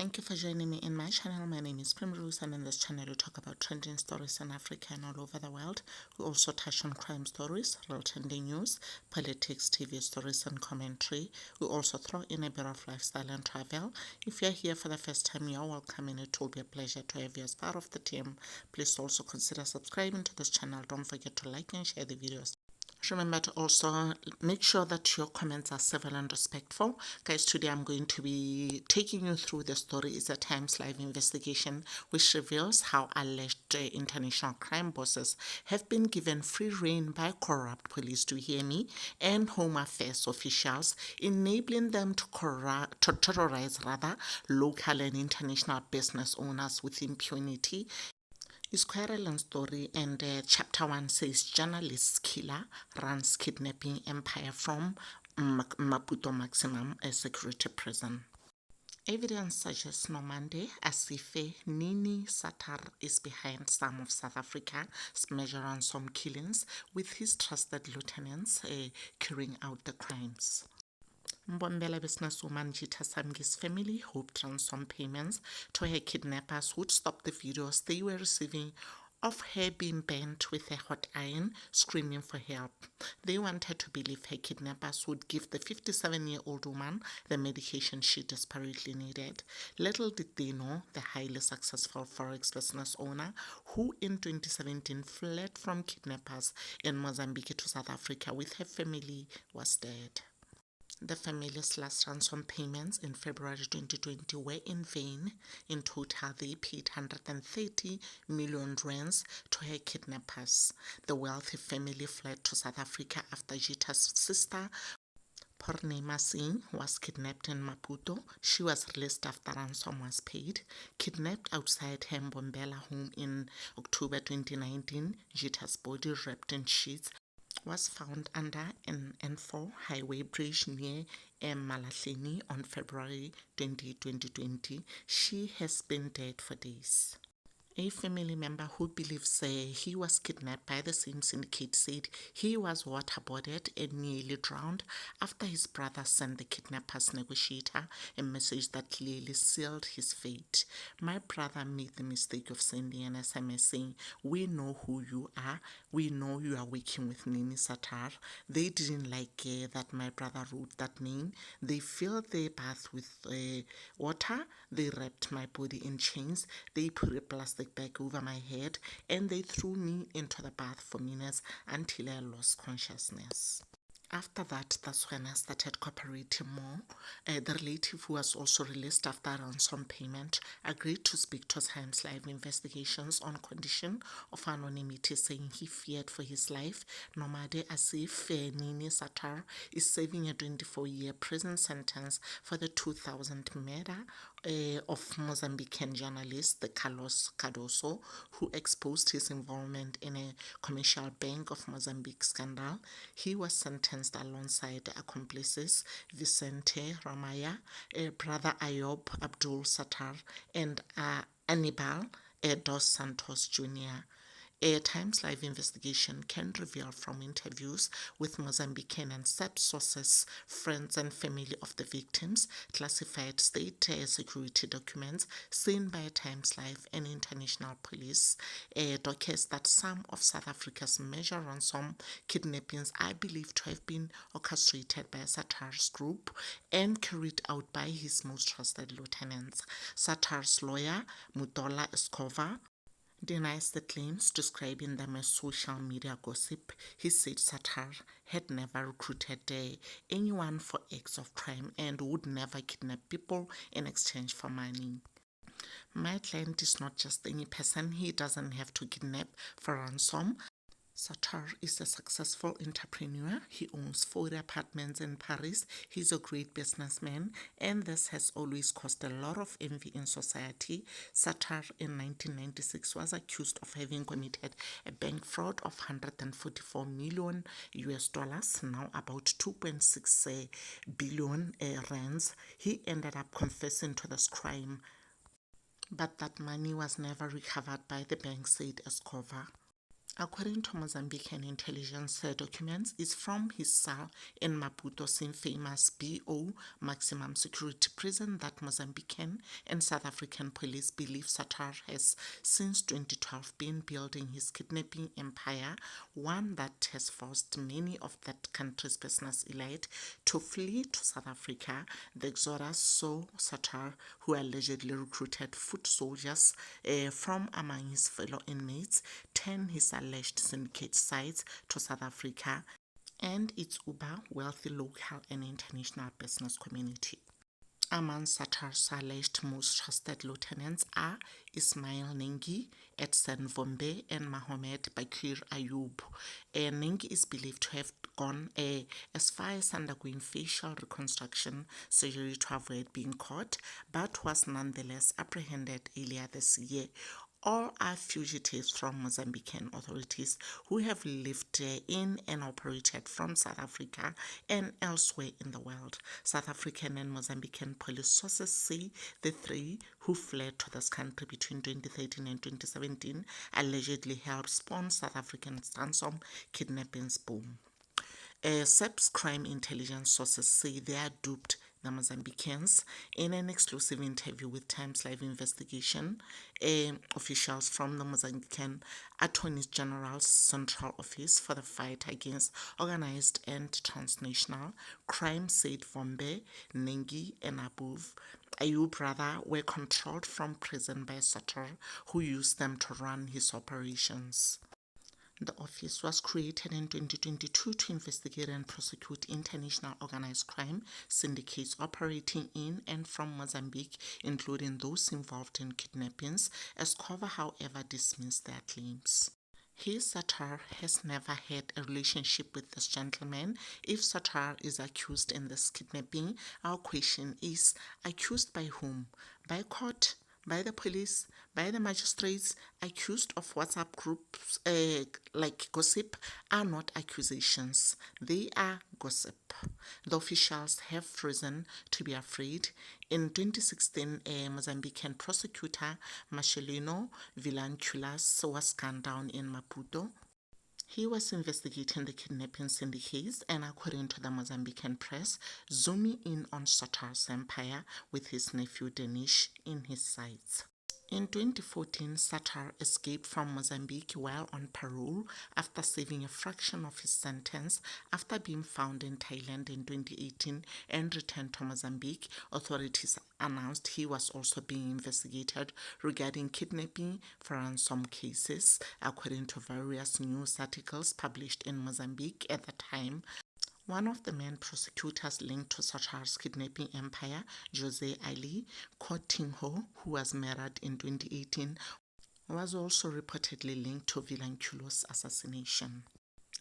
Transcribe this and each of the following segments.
Thank you for joining me in my channel. My name is Primrose, and in this channel we talk about trending stories in Africa and all over the world. We also touch on crime stories, real trending news, politics, TV stories and commentary. We also throw in a bit of lifestyle and travel. If you're here for the first time, you're welcome, and it will be a pleasure to have you as part of the team. Please also consider subscribing to this channel. Don't forget to like and share the videos. Remember to also make sure that your comments are civil and respectful. Guys, today I'm going to be taking you through the story. It's a Times Live investigation which reveals how alleged international crime bosses have been given free rein by corrupt police, to hear me, and Home Affairs officials, enabling them to terrorize local and international business owners with impunity. It's quite a long story, and chapter 1 says journalist killer runs kidnapping empire from Maputo maximum security prison. Evidence suggests Nomande Asife Nini Satar is behind some of South Africa's major ransom killings, with his trusted lieutenants carrying out the crimes. Mbombela businesswoman Jita Samgi's family hoped ransom payments to her kidnappers would stop the videos they were receiving of her being burnt with a hot iron, screaming for help. They wanted to believe her kidnappers would give the 57-year-old woman the medication she desperately needed. Little did they know the highly successful forex business owner, who in 2017 fled from kidnappers in Mozambique to South Africa with her family, was dead. The family's last ransom payments in February 2020 were in vain. In total, they paid 130 million rands to her kidnappers. The wealthy family fled to South Africa after Jita's sister, Purnima Singh, was kidnapped in Maputo. She was released after ransom was paid. Kidnapped outside her Mbombela home in October 2019, Jita's body, wrapped in sheets, was found under an N4 highway bridge near Malahleni on February 20, 2020. She has been dead for days. A family member who believes he was kidnapped by the same syndicate said he was waterboarded and nearly drowned after his brother sent the kidnappers negotiator a message that clearly sealed his fate. My brother made the mistake of sending an SMS saying, "We know who you are. We know you are working with Nini Satar." They didn't like that my brother wrote that name. They filled their bath with water. They wrapped my body in chains. They put a plastic bag over my head, and they threw me into the bath for minutes until I lost consciousness. After that, that's when I started cooperating more. The relative, who was also released after ransom payment, agreed to speak to Times Live investigations on condition of anonymity, saying he feared for his life. Nomade Asif Nini Satar is serving a 24-year prison sentence for the 2000 murder of Mozambican journalist Carlos Cardoso, who exposed his involvement in a commercial Bank of Mozambique scandal. He was sentenced alongside accomplices Vicente Ramaya, brother Ayob Abdul Sattar, and Anibal dos Santos Jr. A Times Live investigation can reveal from interviews with Mozambican and Saps sources, friends and family of the victims, classified state security documents seen by Times Live and international police, documents that some of South Africa's major ransom kidnappings are believed to have been orchestrated by Sattar's group and carried out by his most trusted lieutenants. Sattar's lawyer, Mutola Escobar, denies the claims, describing them as social media gossip. He said Satar had never recruited anyone for acts of crime and would never kidnap people in exchange for money. My client is not just any person. He doesn't have to kidnap for ransom. Satar is a successful entrepreneur. He owns 40 apartments in Paris. He's a great businessman, and this has always caused a lot of envy in society. Satar in 1996 was accused of having committed a bank fraud of 144 million US dollars, now about 2.6 billion rands. He ended up confessing to this crime, but that money was never recovered by the bank, said Escobar. According to Mozambican intelligence documents, is from his cell in Maputo's infamous BO maximum security prison that Mozambican and South African police believe Satar has since 2012 been building his kidnapping empire, one that has forced many of that country's business elite to flee to South Africa. The exodus saw Satar, who allegedly recruited foot soldiers from among his fellow inmates, turn his alleged syndicate sites to South Africa and its uber wealthy local and international business community. Among Satar's alleged most trusted lieutenants are Ismail Nengi, Edson Vombe, and Mohamed Bakir Ayub. Nengi is believed to have gone as far as undergoing facial reconstruction surgery to avoid being caught, but was nonetheless apprehended earlier this year. All are fugitives from Mozambican authorities who have lived in and operated from South Africa and elsewhere in the world. South African and Mozambican police sources say the three who fled to this country between 2013 and 2017 allegedly helped spawn South African ransom kidnappings boom. Saps crime intelligence sources say they are duped the Mozambicans. In an exclusive interview with Times Live Investigation, officials from the Mozambican Attorney General's Central Office for the Fight Against Organized and Transnational Crime said Vombe, Nengi, and Ayub were controlled from prison by Satar, who used them to run his operations. The office was created in 2022 to investigate and prosecute international organized crime syndicates operating in and from Mozambique, including those involved in kidnappings. Escobar, however, dismissed their claims. Satar has never had a relationship with this gentleman. If Satar is accused in this kidnapping, our question is, accused by whom? By court? By the police, by the magistrates? Accused of WhatsApp groups like gossip are not accusations, they are gossip. The officials have reason to be afraid. In 2016, a Mozambican prosecutor, Marcelino Vilanculas, was gunned down in Maputo. He was investigating the kidnapping syndicates and, according to the Mozambican press, zooming in on Satar's empire with his nephew Danish in his sights. In 2014, Satar escaped from Mozambique while on parole after serving a fraction of his sentence. After being found in Thailand in 2018 and returned to Mozambique, authorities announced he was also being investigated regarding kidnapping for ransom cases, according to various news articles published in Mozambique at the time. One of the main prosecutors linked to Satar's kidnapping empire, Jose Ali Coutinho, who was murdered in 2018, was also reportedly linked to Vilanculo's assassination.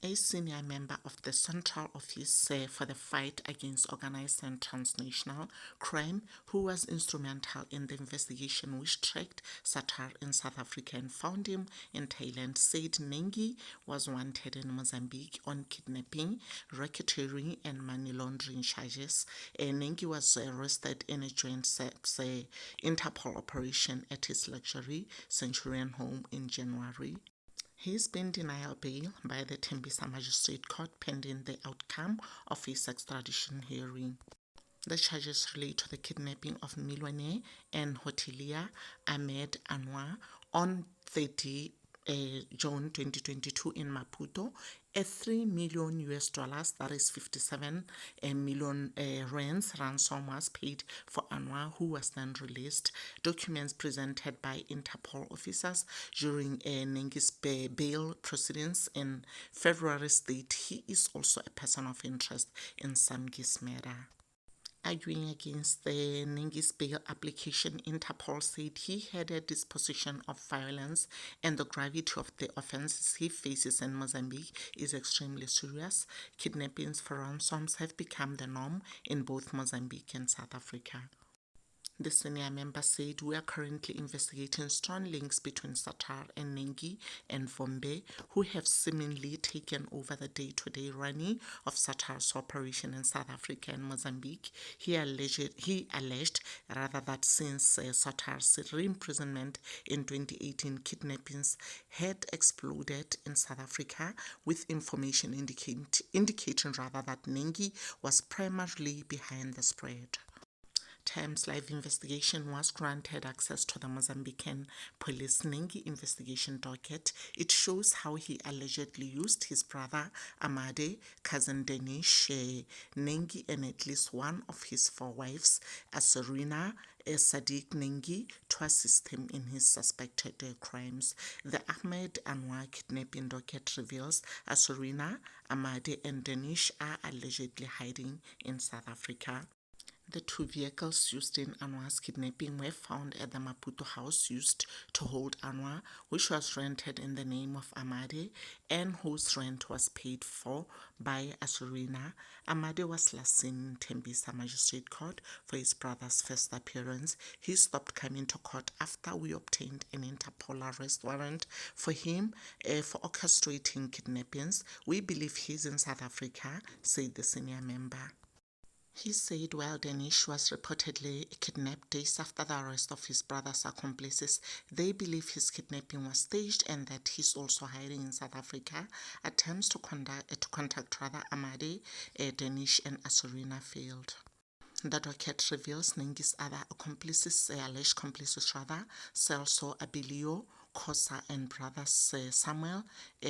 A senior member of the Central Office for the Fight Against Organized and Transnational Crime, who was instrumental in the investigation which tracked Satar in South Africa and found him in Thailand, said Nengi was wanted in Mozambique on kidnapping, racketeering, and money laundering charges. Nengi was arrested in a joint Saps Interpol operation at his luxury Centurion home in January. He's been denied bail by the Tembisa Magistrate Court pending the outcome of his extradition hearing. The charges relate to the kidnapping of millionaire and hotelier Ahmed Anwar on 30 June 2022 in Maputo. A $3 million, that is 57 million rands, ransom was paid for Anwar, who was then released. Documents presented by Interpol officers during Nengi's bail proceedings in February state he is also a person of interest in Samgi's murder. Arguing against the Nengi's bail application, Interpol said he had a disposition of violence and the gravity of the offenses he faces in Mozambique is extremely serious. Kidnappings for ransoms have become the norm in both Mozambique and South Africa. The senior member said, "We are currently investigating strong links between Satar and Nengi and Vombe, who have seemingly taken over the day-to-day running of Satar's operation in South Africa and Mozambique." He alleged rather that since Satar's re-imprisonment in 2018, kidnappings had exploded in South Africa, with information indicating rather that Nengi was primarily behind the spread. Times Live investigation was granted access to the Mozambican police Nengi investigation docket. It shows how he allegedly used his brother Amade, cousin Danish Nengi, and at least one of his four wives, Asarina Sadiq Nengi, to assist him in his suspected crimes. The Ahmed Anwar kidnapping docket reveals Asarina, Amade, and Danish are allegedly hiding in South Africa. The two vehicles used in Anwar's kidnapping were found at the Maputo house used to hold Anwar, which was rented in the name of Amade and whose rent was paid for by Asurina. Amade was last seen in Tembisa Magistrate Court for his brother's first appearance. He stopped coming to court after we obtained an Interpol arrest warrant for him for orchestrating kidnappings. We believe he's in South Africa, said the senior member. He said while Danish was reportedly kidnapped days after the arrest of his brother's accomplices, they believe his kidnapping was staged and that he's also hiding in South Africa. Attempts to contact Amade, Danish, and Asurina failed. The docket reveals Nengi's other alleged accomplices, Celso Abilio, Kosa, and brothers Samuel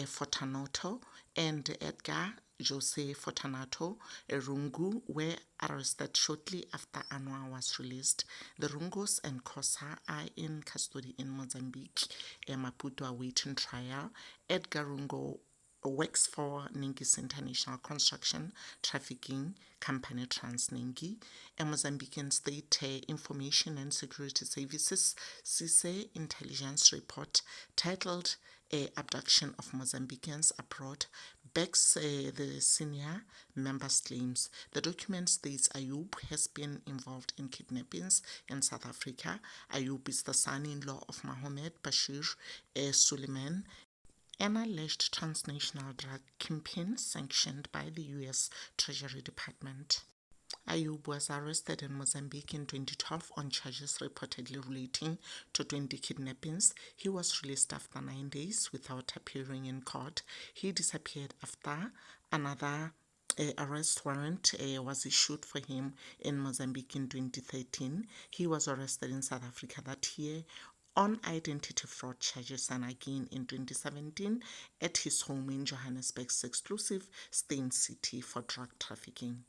Fortunato and Edgar Jose Fortunato Rungu were arrested shortly after Anwar was released. The Rungos and Kosa are in custody in Mozambique, Maputo, awaiting trial. Edgar Rungo works for Nengi's international construction trafficking company TransNengi. A Mozambican State Information and Security Services (SISE) intelligence report titled Abduction of Mozambicans Abroad backs the senior member's claims. The document states Ayub has been involved in kidnappings in South Africa. Ayub is the son-in-law of Mohammed Bashir Suleiman, an alleged transnational drug kingpin sanctioned by the U.S. Treasury Department. Ayub was arrested in Mozambique in 2012 on charges reportedly relating to 20 kidnappings. He was released after 9 days without appearing in court. He disappeared after another arrest warrant was issued for him in Mozambique in 2013. He was arrested in South Africa that year on identity fraud charges and again in 2017 at his home in Johannesburg's exclusive Steyn City for drug trafficking.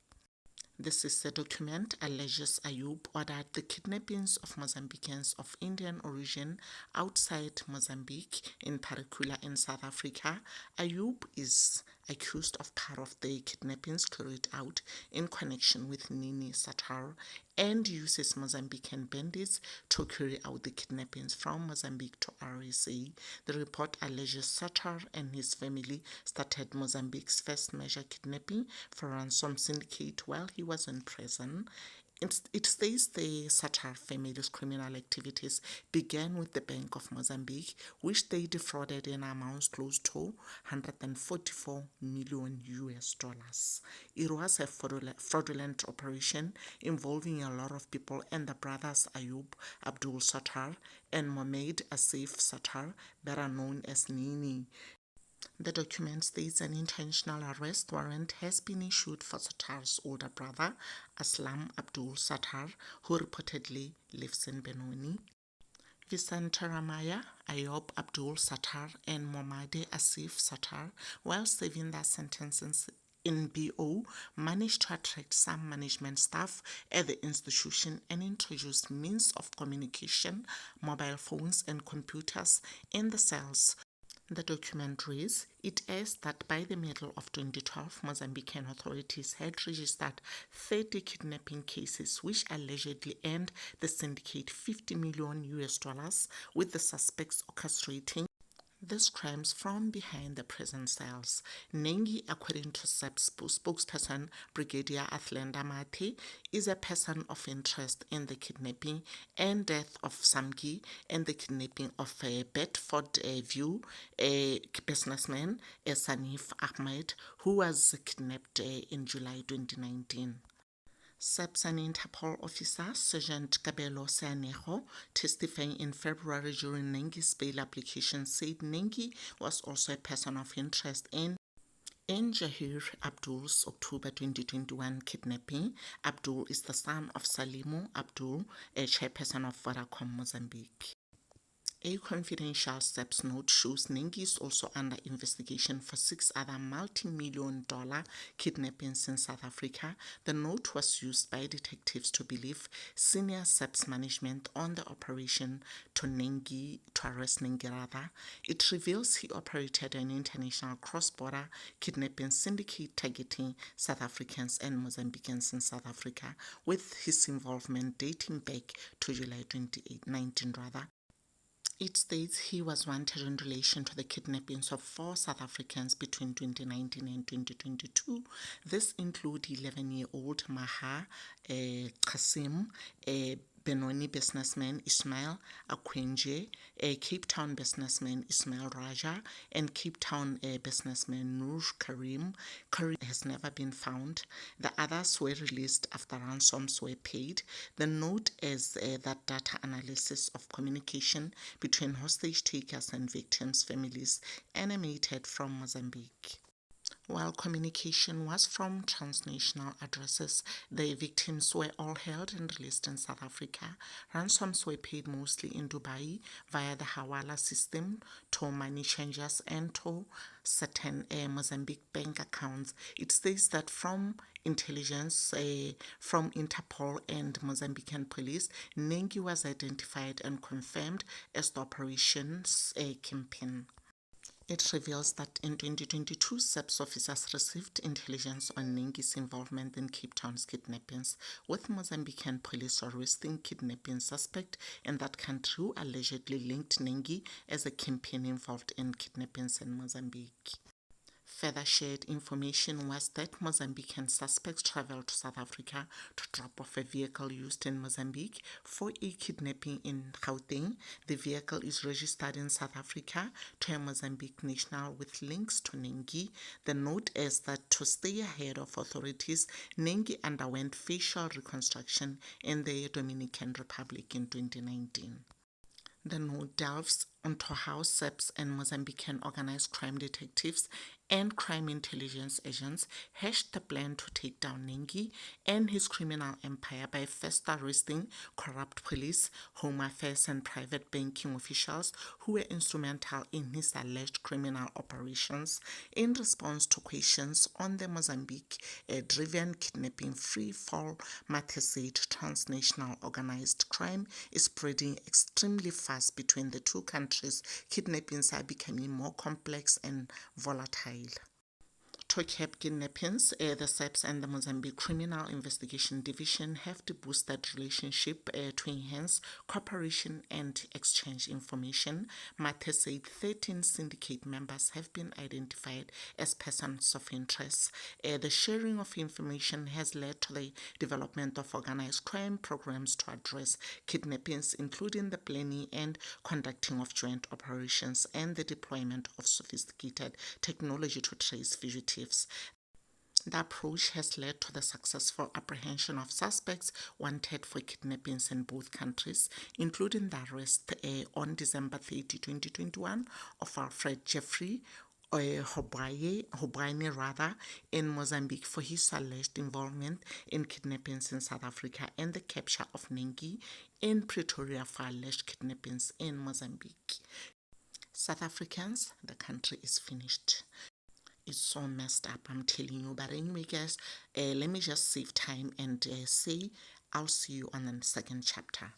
This is a document alleges Ayub ordered the kidnappings of Mozambicans of Indian origin outside Mozambique, in particular in South Africa. Ayub is accused of part of the kidnappings carried out in connection with Nini Satar and uses Mozambican bandits to carry out the kidnappings from Mozambique to RSA. The report alleges Satar and his family started Mozambique's first major kidnapping for ransom syndicate while he was in prison. It states the Satar family's criminal activities began with the Bank of Mozambique, which they defrauded in amounts close to 144 million US dollars. It was a fraudulent operation involving a lot of people, and the brothers Ayub Abdul Satar and Mohamed Asif Satar, better known as Nini. The document states an intentional arrest warrant has been issued for Satar's older brother, Aslam Abdul Satar, who reportedly lives in Benoni. Vicente Ramaya, Ayub Abdul Satar, and Mohamed Asif Satar, while serving their sentences in BO, managed to attract some management staff at the institution and introduced means of communication, mobile phones, and computers in the cells. The document reads, it adds that by the middle of 2012, Mozambican authorities had registered 30 kidnapping cases which allegedly earned the syndicate 50 million US dollars, with the suspects orchestrating these crimes from behind the prison cells. Nengi, according to Saps spokesperson Brigadier Athlenda Mate, is a person of interest in the kidnapping and death of Samgi and the kidnapping of a Bedford View a businessman, Sanif Ahmed, who was kidnapped in July 2019. Saps and Interpol officer Sergeant Kabelo Saneho, testifying in February during Nengi's bail application, said Nengi was also a person of interest in Jahir Abdul's October 2021 kidnapping. Abdul is the son of Salimu Abdul, a chairperson of Vodacom Mozambique. A confidential Saps note shows Nengi is also under investigation for 6 other multi-million-dollar kidnappings in South Africa. The note was used by detectives to believe senior Saps management on the operation to arrest Nengi. It reveals he operated an international cross-border kidnapping syndicate targeting South Africans and Mozambicans in South Africa, with his involvement dating back to July 2019. It states he was wanted in relation to the kidnappings of 4 South Africans between 2019 and 2022. This include 11-year-old Maha Qasim, a Benoni businessman Ismail Akwenje, a Cape Town businessman Ismail Raja, and Cape Town businessman Nur Karim. Karim has never been found. The others were released after ransoms were paid. The note is that data analysis of communication between hostage takers and victims' families emanated from Mozambique. While communication was from transnational addresses, the victims were all held and released in South Africa. Ransoms were paid mostly in Dubai via the Hawala system to money changers and to certain Mozambique bank accounts. It states that from intelligence from Interpol and Mozambican police, Nengi was identified and confirmed as the operation's kingpin. It reveals that in 2022, Saps officers received intelligence on Nengi's involvement in Cape Town's kidnappings, with Mozambican police arresting kidnapping suspect in that country who allegedly linked Nengi as a kingpin involved in kidnappings in Mozambique. Further shared information was that Mozambican suspects traveled to South Africa to drop off a vehicle used in Mozambique for a kidnapping in Gauteng. The vehicle is registered in South Africa to a Mozambique national with links to Nengi. The note is that to stay ahead of authorities, Nengi underwent facial reconstruction in the Dominican Republic in 2019. The note delves into how Saps and Mozambican organized crime detectives and crime intelligence agents hatched the plan to take down Nengi and his criminal empire by first arresting corrupt police, home affairs, and private banking officials who were instrumental in his alleged criminal operations. In response to questions on the Mozambique-driven kidnapping free fall, Mate said transnational organized crime is spreading extremely fast between the two countries. Kidnappings are becoming more complex and volatile. To cap kidnappings, the Saps and the Mozambique Criminal Investigation Division have the boosted relationship to enhance cooperation and exchange information. Mate said 13 syndicate members have been identified as persons of interest. The sharing of information has led to the development of organized crime programs to address kidnappings, including the planning and conducting of joint operations and the deployment of sophisticated technology to trace fugitives. The approach has led to the successful apprehension of suspects wanted for kidnappings in both countries, including the arrest on December 30, 2021 of Alfred Jeffrey Hobane in Mozambique for his alleged involvement in kidnappings in South Africa, and the capture of Nengi in Pretoria for alleged kidnappings in Mozambique. South Africans, the country is finished. It's so messed up, I'm telling you. But anyway, guys, let me just save time and say I'll see you on the second chapter.